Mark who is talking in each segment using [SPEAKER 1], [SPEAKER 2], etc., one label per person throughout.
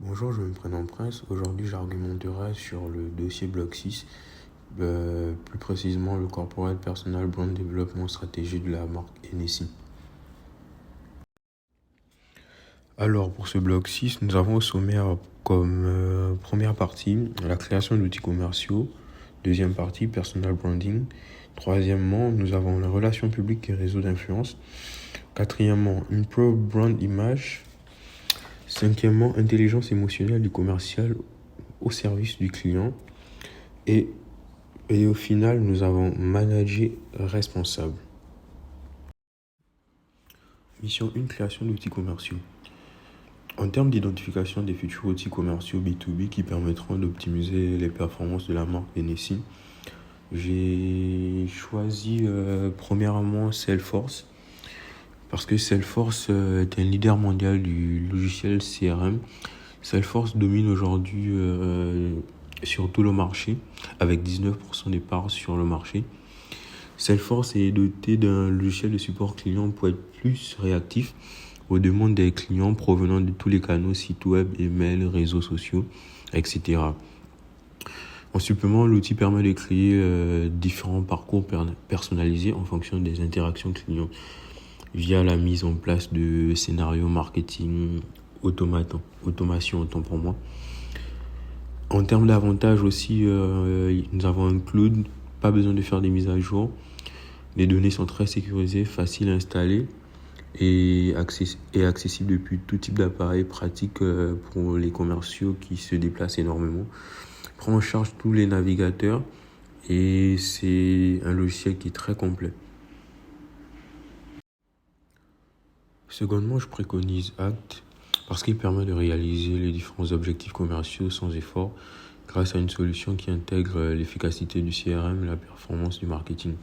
[SPEAKER 1] Bonjour, je me prénomme Prince. Aujourd'hui, j'argumenterai sur le dossier Block 6, plus précisément le Corporate Personal Brand Development Stratégie de la marque NSI. Alors, pour ce Block 6, nous avons au sommaire comme première partie la création d'outils commerciaux, deuxième partie Personal Branding, troisièmement, nous avons la relation publique et réseau d'influence, quatrièmement, Improve Brand Image, cinquièmement, intelligence émotionnelle du commercial au service du client. Et au final, nous avons manager responsable. Mission 1, création d'outils commerciaux. En termes d'identification des futurs outils commerciaux B2B qui permettront d'optimiser les performances de la marque NSI, j'ai choisi premièrement Salesforce parce que Salesforce est un leader mondial du logiciel CRM. Salesforce domine aujourd'hui sur tout le marché avec 19% des parts sur le marché. Salesforce est doté d'un logiciel de support client pour être plus réactif aux demandes des clients provenant de tous les canaux, sites web, email, réseaux sociaux, etc. En supplément, l'outil permet de créer différents parcours personnalisés en fonction des interactions clients via la mise en place de scénarios marketing, automation autant pour moi. En termes d'avantages aussi, nous avons un cloud, pas besoin de faire des mises à jour. Les données sont très sécurisées, faciles à installer et accessibles depuis tout type d'appareil, pratique pour les commerciaux qui se déplacent énormément. Prend en charge tous les navigateurs et c'est un logiciel qui est très complet. Secondement, je préconise Act parce qu'il permet de réaliser les différents objectifs commerciaux sans effort grâce à une solution qui intègre l'efficacité du CRM et la performance du marketing.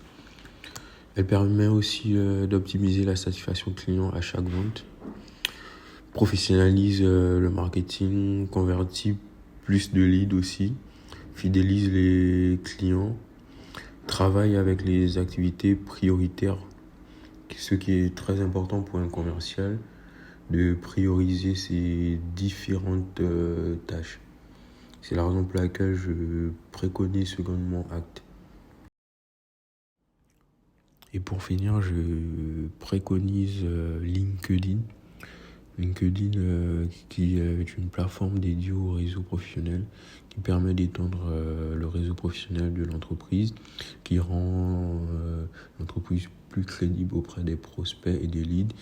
[SPEAKER 1] Elle permet aussi d'optimiser la satisfaction client à chaque vente, professionnalise le marketing, convertit plus de leads aussi, fidélise les clients, travaille avec les activités prioritaires, ce qui est très important pour un commercial, de prioriser ses différentes tâches. C'est la raison pour laquelle je préconise secondement Act. Et pour finir, je préconise LinkedIn. LinkedIn qui est une plateforme dédiée au réseau professionnel qui permet d'étendre le réseau professionnel de l'entreprise, qui rend l'entreprise plus crédible auprès des prospects et des leads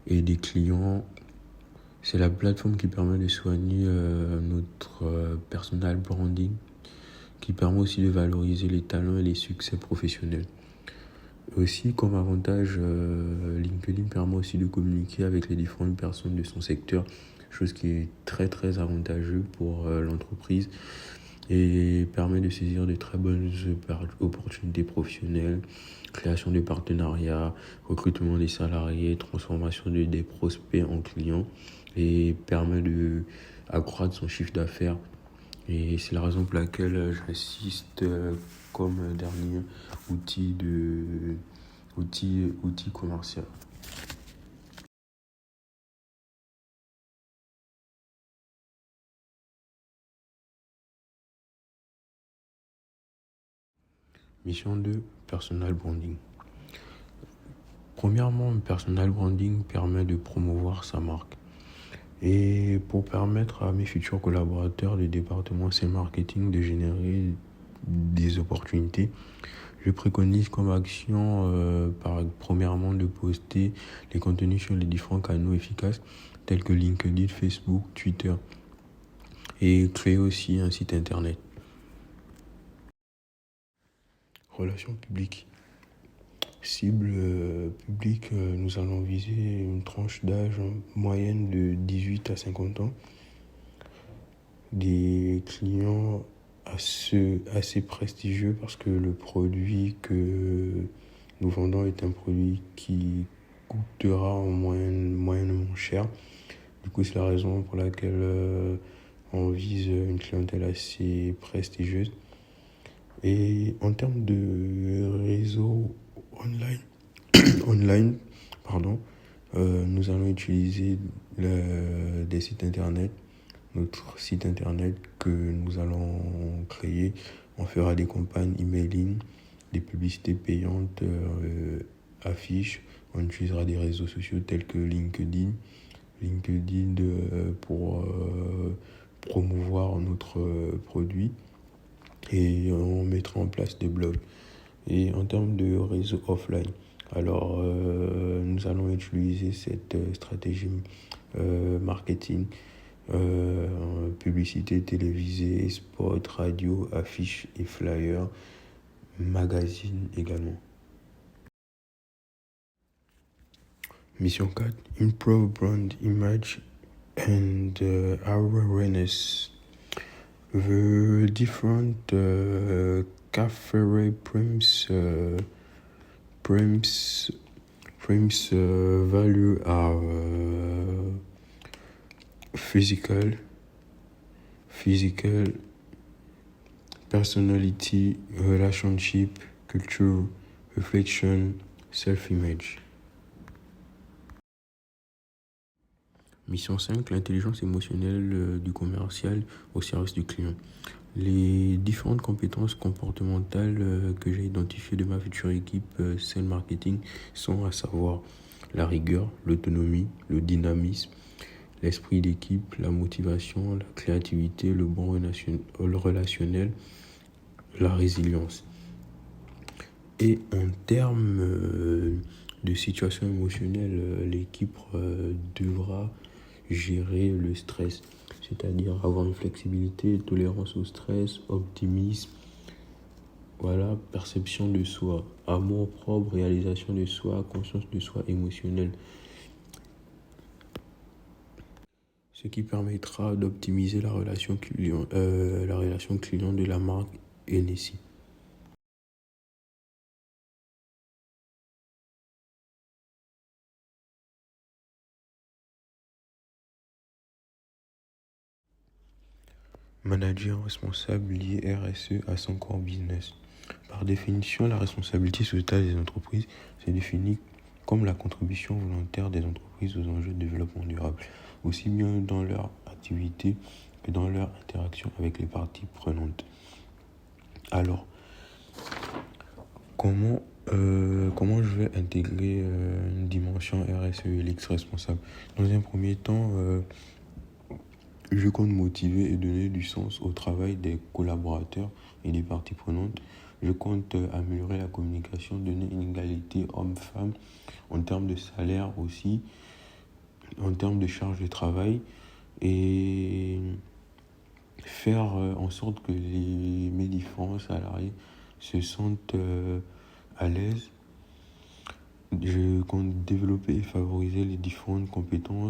[SPEAKER 1] et des clients. C'est la plateforme qui permet de soigner notre personal branding, qui permet aussi de valoriser les talents et les succès professionnels. Aussi, comme avantage, LinkedIn permet aussi de communiquer avec les différentes personnes de son secteur, chose qui est très très avantageux pour l'entreprise et permet de saisir de très bonnes opportunités professionnelles, création de partenariats, recrutement des salariés, transformation des prospects en clients et permet d'accroître son chiffre d'affaires. Et c'est la raison pour laquelle j'insiste comme dernier outil commercial. Mission 2, personal branding. Premièrement, le personal branding permet de promouvoir sa marque. Et pour permettre à mes futurs collaborateurs du département sales marketing de générer des opportunités, je préconise comme action, premièrement, de poster les contenus sur les différents canaux efficaces tels que LinkedIn, Facebook, Twitter et créer aussi un site internet. Relations publiques. Cible publique, nous allons viser une tranche d'âge moyenne de 18 à 50 ans. Des clients assez prestigieux parce que le produit que nous vendons est un produit qui coûtera en moyennement cher. Du coup, c'est la raison pour laquelle on vise une clientèle assez prestigieuse. Et en termes de réseau online, Nous allons utiliser des sites internet, notre site internet que nous allons créer. On fera des campagnes emailing, des publicités payantes, affiches. On utilisera des réseaux sociaux tels que LinkedIn. Pour promouvoir notre produit. Et on mettra en place des blogs. Et en termes de réseau offline, alors nous allons utiliser cette stratégie marketing, publicité télévisée, spot, radio, affiches et flyers, magazine également. Mission 4, improve brand image and awareness. The different cafe prims value are physical, personality, relationship, culture, reflection, self-image. Mission 5, l'intelligence émotionnelle du commercial au service du client. Les différentes compétences comportementales que j'ai identifiées de ma future équipe Sales Marketing sont à savoir la rigueur, l'autonomie, le dynamisme, l'esprit d'équipe, la motivation, la créativité, le relationnel, la résilience. Et en termes de situation émotionnelle, l'équipe devra gérer le stress, c'est-à-dire avoir une flexibilité, tolérance au stress, optimisme, voilà, perception de soi, amour propre, réalisation de soi, conscience de soi émotionnelle. Ce qui permettra d'optimiser la relation client de la marque NSI. Manager responsable lié RSE à son core business. Par définition, la responsabilité sociétale des entreprises se définit comme la contribution volontaire des entreprises aux enjeux de développement durable, aussi bien dans leur activité que dans leur interaction avec les parties prenantes. Alors, comment je vais intégrer une dimension RSE et l'X responsable? Dans un premier temps, je compte motiver et donner du sens au travail des collaborateurs et des parties prenantes. Je compte améliorer la communication, donner une égalité homme-femme en termes de salaire aussi, en termes de charge de travail et faire en sorte que mes différents salariés se sentent à l'aise. Je compte développer et favoriser les différentes compétences